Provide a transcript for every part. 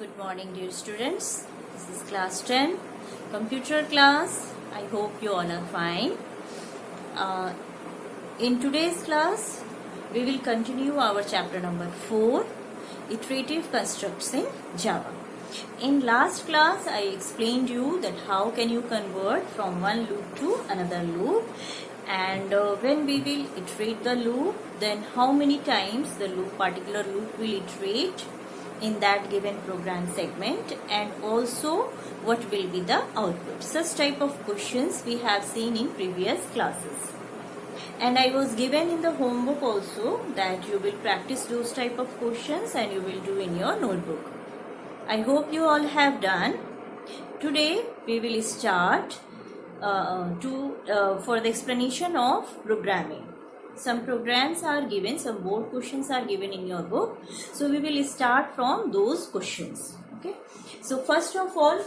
Good morning, dear students. This is class 10, computer class. I hope you all are fine. Uh, in today's class, we will continue our chapter number 4, Iterative Constructs in Java. In last class, I explained you that how can you convert from one loop to another loop, and when we will iterate the loop, then how many times the particular loop will iterate in that given program segment, and also what will be the output. Such type of questions we have seen in previous classes, and I was given in the homework also that you will practice those type of questions and you will do in your notebook. I hope you all have done. Today we will start for the explanation of programming. Some programs are given, some board questions are given in your book. So we will start from those questions. Okay. So first of all,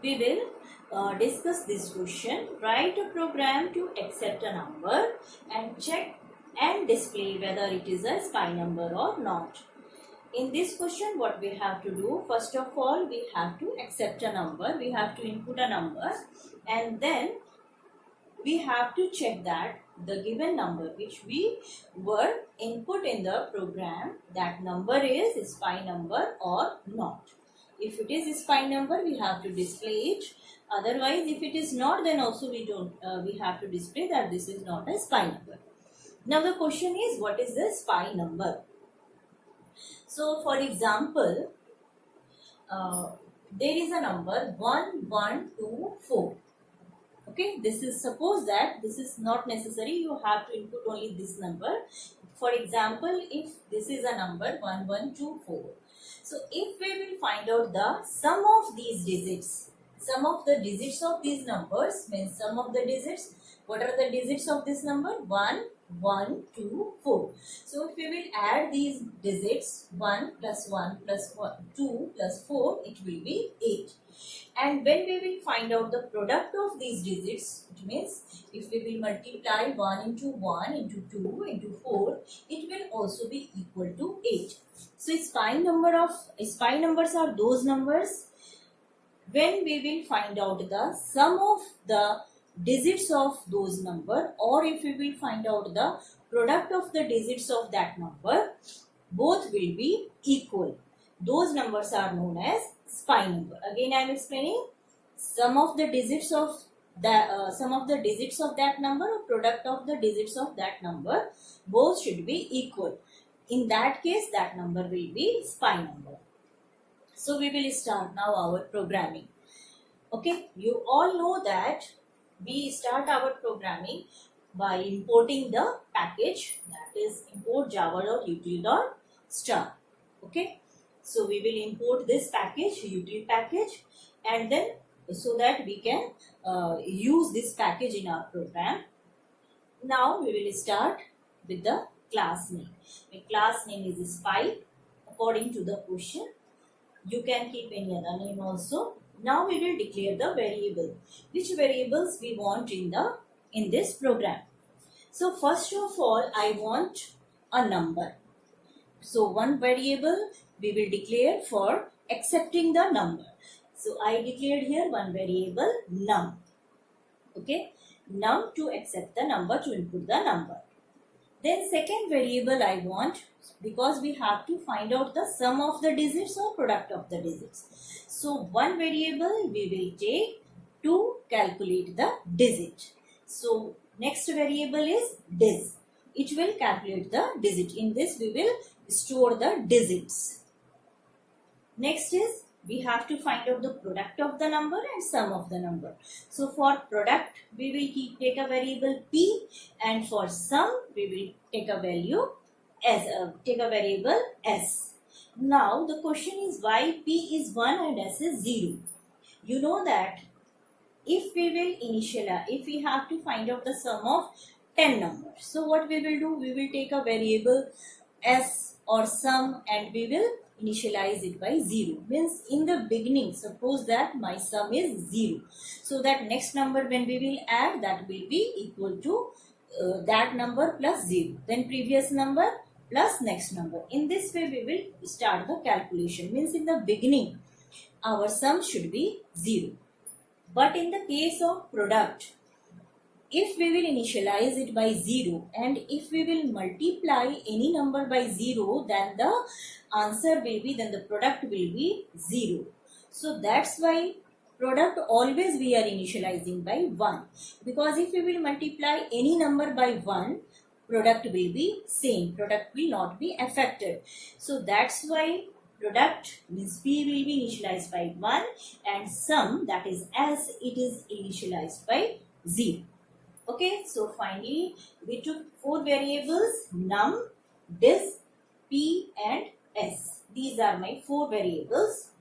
we will discuss this question. Write a program to accept a number and check and display whether it is a SPI number or not. In this question, what we have to do, first of all, we have to accept a number. We have to input a number, and then we have to check that the given number which we were input in the program, that number is SPI number or not. If it is SPI number, we have to display it. Otherwise, if it is not, then also we have to display that this is not a SPI number. Now the question is, what is the SPI number? So for example, there is a number 1124. Okay, this is, suppose that this is not necessary, you have to input only this number. For example, if this is a number 1124. So if we will find out the sum of these digits, sum of the digits of these numbers means sum of the digits. What are the digits of this number? 1, 1, 2, 4. So if we will add these digits, 1 plus 1 plus 1, 2 plus 4, it will be 8. And when we will find out the product of these digits, it means if we will multiply 1 into 1 into 2 into 4, it will also be equal to 8. So SPI numbers are those numbers when we will find out the sum of the digits of those number, or if we will find out the product of the digits of that number, both will be equal. Those numbers are known as SPI number. Again, I am explaining sum of the digits of that number or product of the digits of that number, both should be equal. In that case, that number will be SPI number. So we will start now our programming. Okay, you all know that we start our programming by importing the package, that is import java.util.star. Okay, so we will import this package, util package, and then so that we can use this package in our program. Now we will start with the class name. The class name is SPI according to the question. You can keep any other name also. Now we will declare the variable. Which variables we want in this program? So first of all, I want a number. So one variable we will declare for accepting the number. So I declared here one variable num. Okay, num to accept the number, to input the number. Then second variable I want, because we have to find out the sum of the digits or product of the digits. So one variable we will take to calculate the digit. So next variable is dis. It will calculate the digit. In this we will store the digits. Next is we have to find out the product of the number and sum of the number. So for product we will take a variable p, and for sum we will take a variable s. Now the question is why p is 1 and s is 0. You know that if we have to find out the sum of 10 numbers. So what we will do, we will take a variable s or sum and we will initialize it by 0. Means in the beginning, suppose that my sum is 0. So that next number when we will add, that will be equal to that number plus 0. Then previous number plus next number. In this way we will start the calculation. Means in the beginning our sum should be 0. But in the case of product, if we will initialize it by 0 and if we will multiply any number by 0, then the answer will be, then the product will be 0. So that's why product always we are initializing by 1. Because if we will multiply any number by 1, product will be same. Product will not be affected. So that's why product means P will be initialized by 1 and sum, that is S, it is initialized by 0. Okay, so finally we took 4 variables: num, dis, p and s. These are my 4 variables.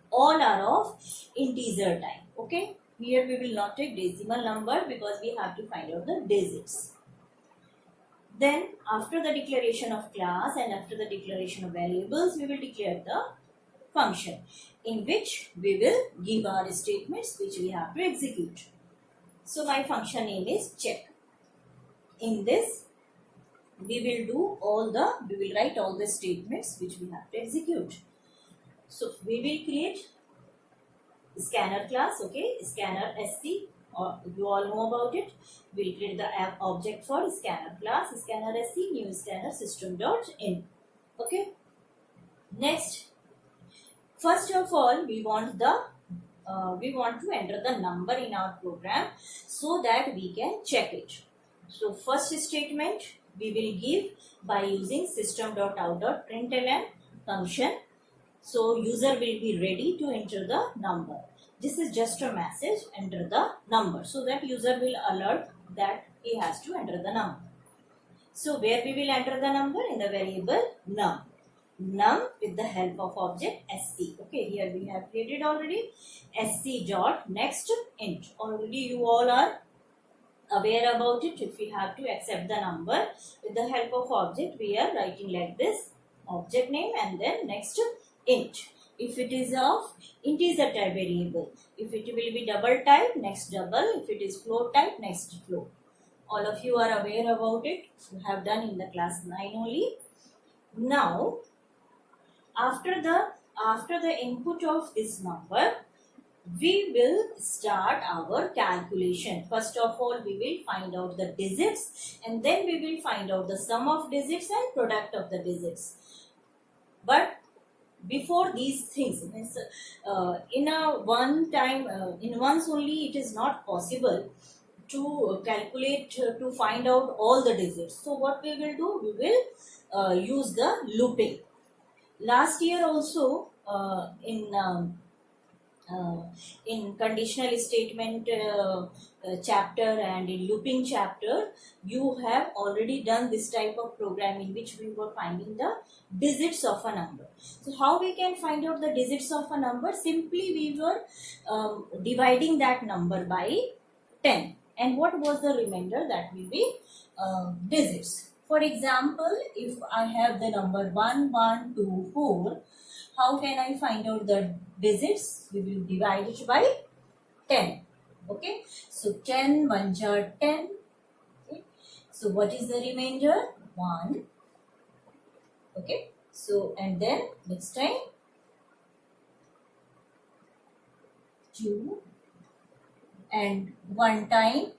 All are of integer type. Okay, here we will not take decimal number because we have to find out the digits. Then after the declaration of class and after the declaration of variables, we will declare the function in which we will give our statements which we have to execute. So my function name is check. In this, we will write all the statements which we have to execute. So we will create scanner class, okay, scanner SC, or you all know about it. We'll create the app object for scanner class, scanner SC, new scanner system.in. Okay. Next, first of all, we want to enter the number in our program so that we can check it. So first statement we will give by using system.out.println function. So user will be ready to enter the number. This is just a message, enter the number, so that user will alert that he has to enter the number. So where we will enter the number? In the variable num. Num with the help of object sc. Okay, here we have created already sc dot next int. Already you all are aware about it. If we have to accept the number with the help of object, we are writing like this: object name and then next int. If it is of integer type variable, if it will be double type, next double. If it is float type, next float. All of you are aware about it. You have done in the class 9 only. Now after the input of this number, we will start our calculation. First of all, we will find out the digits and then we will find out the sum of digits and product of the digits. But before these things, in once only it is not possible to calculate, to find out all the digits. So what we will do? We will use the looping. Last year also in conditional statement chapter and in looping chapter, you have already done this type of program in which we were finding the digits of a number. So how we can find out the digits of a number? Simply we were dividing that number by 10. And what was the remainder? That will be digits. For example, if I have the number 1, 1, 2, 4, how can I find out the digits? We will divide it by 10. Okay. So 10 1s are 10. Okay. So what is the remainder? 1. Okay. So and then next time 2 and 1 time,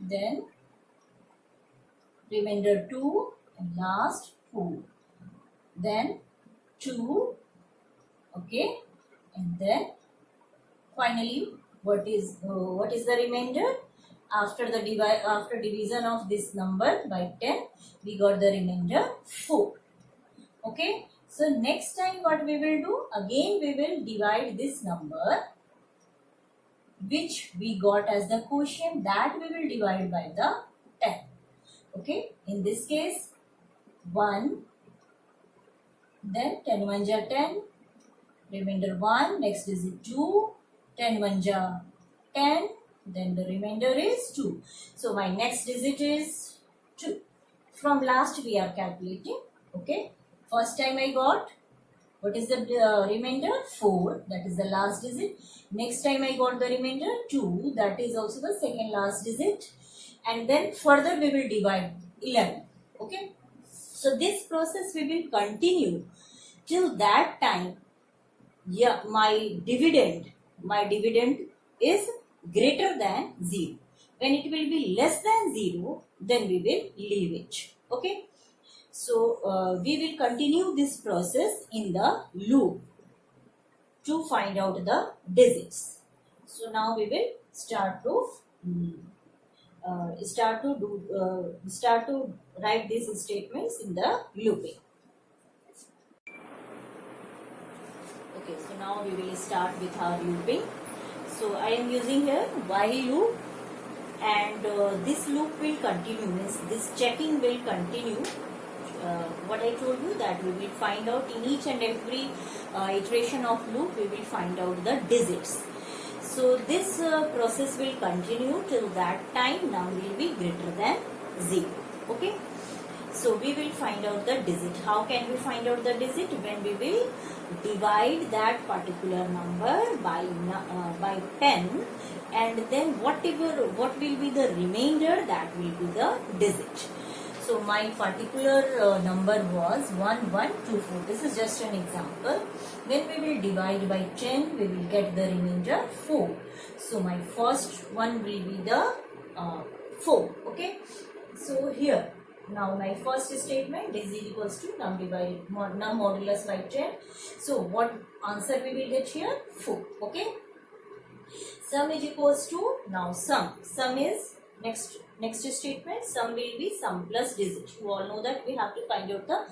then remainder 2 and last 4. Then 2. Okay, and then finally what is the remainder? After division of this number by 10, we got the remainder 4. Okay, so next time what we will do? Again we will divide this number which we got as the quotient, that we will divide by the 10. Okay, in this case 1, then 10 1s are 10, remainder 1, next is 2, 10 1s are 10, then the remainder is 2. So my next digit is 2. From last we are calculating. Okay, first time I got, what is the remainder? 4, that is the last digit. Next time I got the remainder 2, that is also the second last digit. And then further we will divide 11. Okay, So this process we will continue till that time. Yeah, my dividend is greater than 0. When it will be less than 0, then we will leave it. Okay. So we will continue this process in the loop to find out the digits. So now we will start to write these statements in the looping. Okay, so now we will start with our looping. So I am using here while loop, and this loop will continue, means this checking will continue. What I told you, that we will find out in each and every iteration of loop, we will find out the digits. So this process will continue till that time number will be greater than 0. Okay. So we will find out the digit. How can we find out the digit? When we will divide that particular number by 10, and then what will be the remainder, that will be the digit. So my particular number was 1124. This is just an example. When we will divide by 10, we will get the remainder 4. So my first one will be the 4. Okay. So here, now my first statement is equals to num modulus by 10. So what answer we will get here? 4. Okay. Sum is equals to, now sum is next statement. Sum will be sum plus digit. You all know that we have to find out the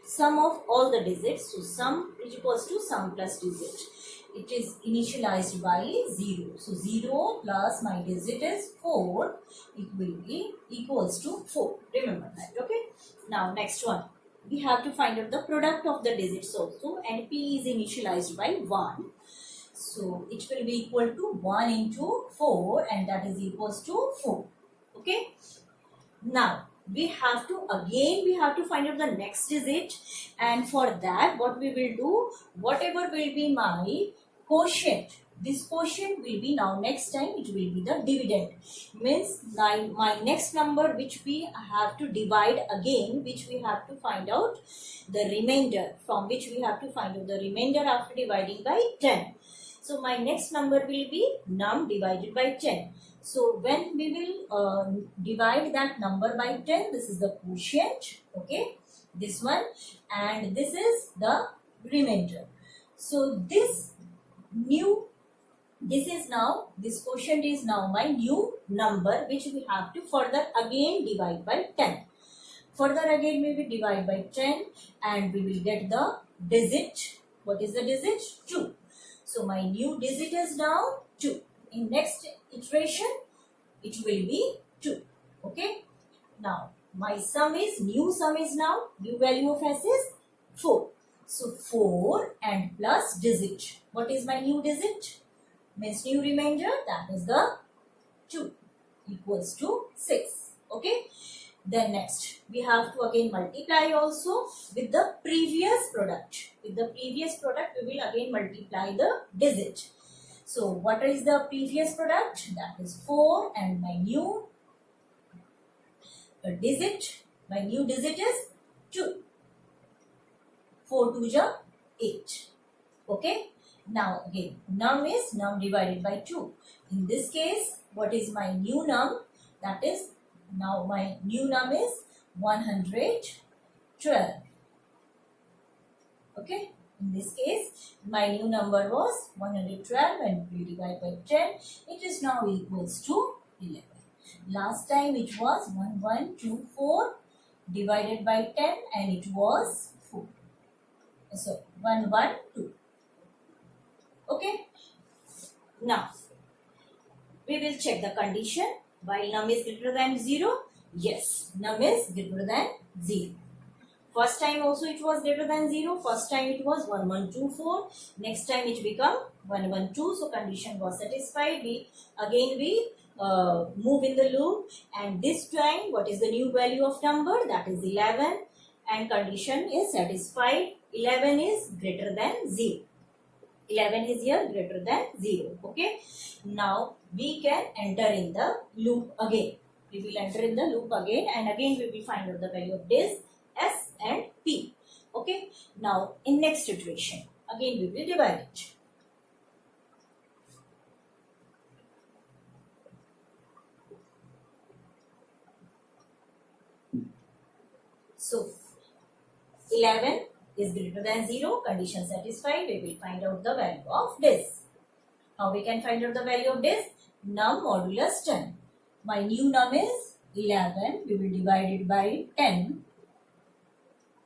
sum of all the digits. So sum is equals to sum plus digit. It is initialized by 0. So 0 plus my digit is 4. It will be equals to 4. Remember that. Okay. Now next one. We have to find out the product of the digits also, and P is initialized by 1. So it will be equal to 1 into 4, and that is equals to 4. Okay. Now we have to find out the next digit, and for that what we will do, whatever will be my quotient, this quotient will be, now next time it will be the dividend. Means my next number which we have to divide again, which we have to find out the remainder, from which we have to find out the remainder after dividing by 10. So my next number will be num divided by 10. So when we will divide that number by 10, this is the quotient. Okay, this one, and this is the remainder. So this quotient is now my new number, which we have to further again divide by 10. Further again we will divide by 10, and we will get the digit. What is the digit? 2. So my new digit is now 2. In next iteration, it will be 2. Okay. Now my new value of S is 4. So 4 and plus digit. What is my new digit? Means new remainder, that is the 2, equals to 6. Okay. Then next, we have to again multiply also with the previous product. With the previous product, we will again multiply the digit. So what is the previous product? That is 4, and my new digit is 2. 4 2 ja 8. Okay. Now again, num is num divided by 2. In this case, what is my new num? That is, now my new num is 112. Okay. In this case, my new number was 112, and we divide by 10. It is now equals to 11. Last time it was 1124 divided by 10, and it was 4. So 112. Okay. Now we will check the condition. While num is greater than 0, yes, num is greater than 0. First time also it was greater than 0. First time it was 1124. Next time it become 112. So condition was satisfied. We move in the loop, and this time what is the new value of number? That is 11, and condition is satisfied. 11 is greater than 0. 11 is here greater than 0. Okay. Now we can enter in the loop again. We will enter in the loop again, and again we will find out the value of this S and P. Okay. Now in next iteration, again we will divide it. So 11 is greater than 0, condition satisfied. We will find out the value of this. How we can find out the value of this? Num modulus 10. My new num is 11. We will divide it by 10.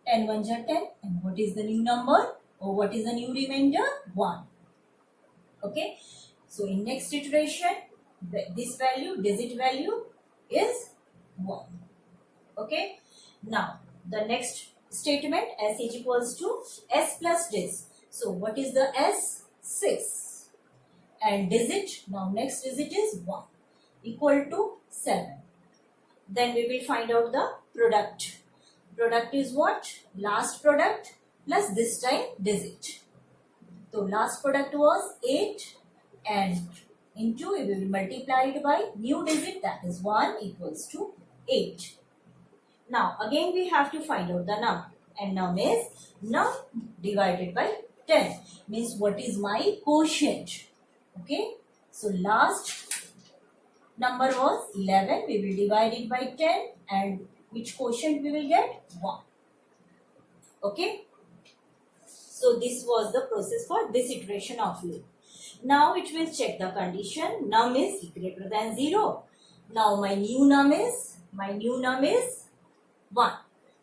10 1s are 10. And what is the new number? Or what is the new remainder? 1. Okay. So in next iteration, this value, digit value is 1. Okay. Now the next statement, s is equals to s plus dis. So what is the s? 6. And digit, now next digit is 1 equal to 7. Then we will find out the product. Product is what? Last product plus this time digit. So last product was 8 and into we will multiply it by new digit, that is 1 equals to 8. Now again we have to find out the num, and num is num divided by 10, means what is my quotient. Okay, so last number was 11, we will divide it by 10 and which quotient we will get? 1. Okay, so this was the process for this iteration of loop. Now it will check the condition, num is greater than 0. Now my new num is 1.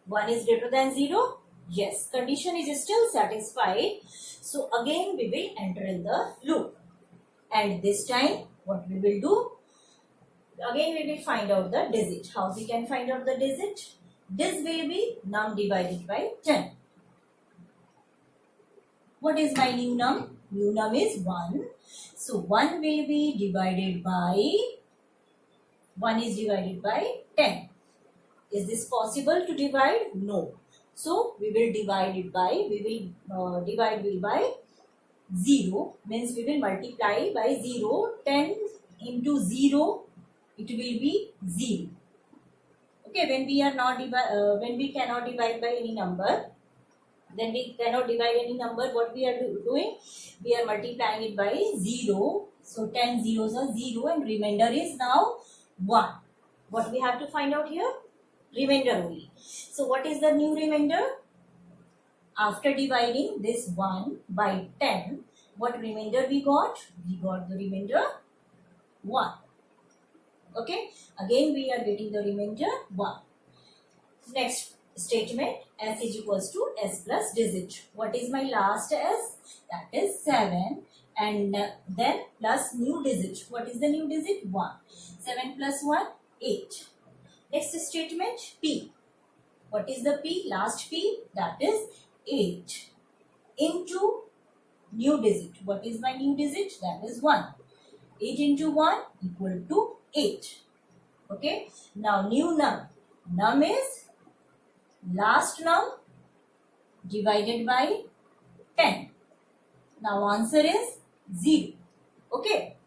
1 is greater than 0. Yes, condition is still satisfied. So again we will enter in the loop. And this time what we will do? Again we will find out the digit. How we can find out the digit? This will be num divided by 10. What is my new num? New num is 1. So 1 will be divided by 10. Is this possible to divide? No. So we will divide it by, divide by 0, means we will multiply by 0. 10 into 0, it will be 0. Okay, when we cannot divide by any number, then we cannot divide any number, what we are doing? We are multiplying it by 0. So 10 zeros are 0 and remainder is now 1. What we have to find out here? Remainder only. So what is the new remainder? After dividing this 1 by 10, what remainder we got? We got the remainder 1. Okay, again we are getting the remainder 1. Next statement, s is equals to s plus digit. What is my last s? That is 7, and then plus new digit. What is the new digit? 1. 7 plus 1, 8. Next statement, p. What is the p? Last p, that is 8 into new digit. What is my new digit? That is 1. 8 into 1 equal to 8. Okay. Now new num. Num is last num divided by 10. Now answer is 0. Okay.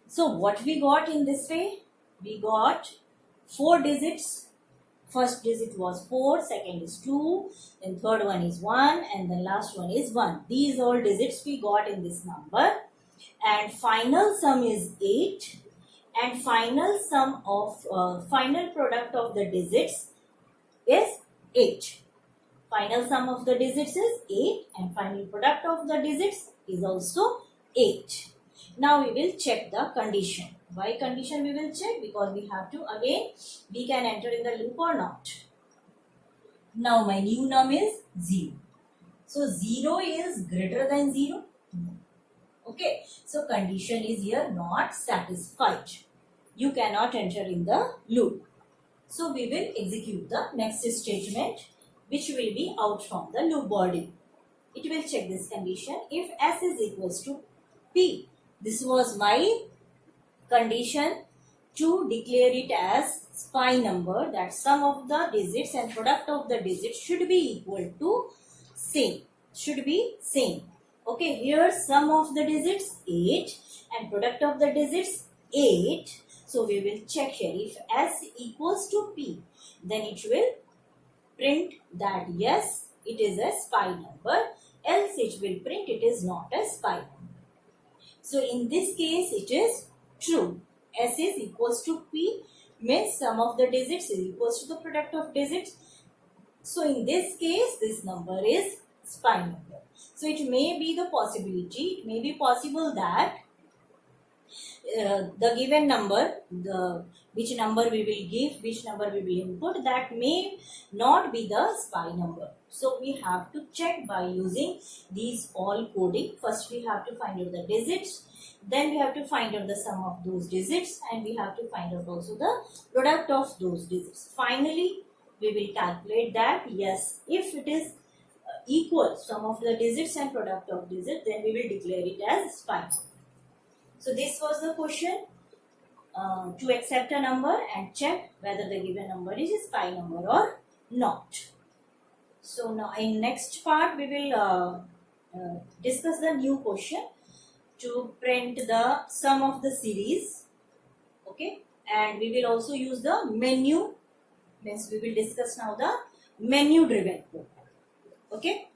So what we got in this way? We got 4 digits. First digit was 4, second is 2, then third one is 1, and the last one is 1. These all digits we got in this number. And final sum is 8, and final product of the digits is 8. Final sum of the digits is 8 and final product of the digits is also 8. Now we will check the condition. Why condition we will check? Because we have to, again, we can enter in the loop or not. Now my new num is 0. So 0 is greater than 0. Okay. So condition is here not satisfied. You cannot enter in the loop. So we will execute the next statement, which will be out from the loop body. It will check this condition. If s is equals to p, this was my condition to declare it as SPI number, that sum of the digits and product of the digits should be equal to same. Should be same. Okay, here sum of the digits 8 and product of the digits 8. So we will check here. If s equals to p, then it will print that yes, it is a SPY number, else it will print it is not a SPY number. So in this case, it is true. S is equals to P, means sum of the digits is equals to the product of digits. So in this case, this number is SPY number. So it may be the possibility, it may be possible that the given number, which number we will give, which number we will input, that may not be the SPY number. So we have to check by using these all coding. First we have to find out the digits, then we have to find out the sum of those digits, and we have to find out also the product of those digits. Finally, we will calculate that yes, if it is equal sum of the digits and product of digits, then we will declare it as SPY number. So this was the question to accept a number and check whether the given number is a SPY number or not. So now in next part we will discuss the new question to print the sum of the series. Okay, and we will also use the menu, means we will discuss now the menu driven program. Okay.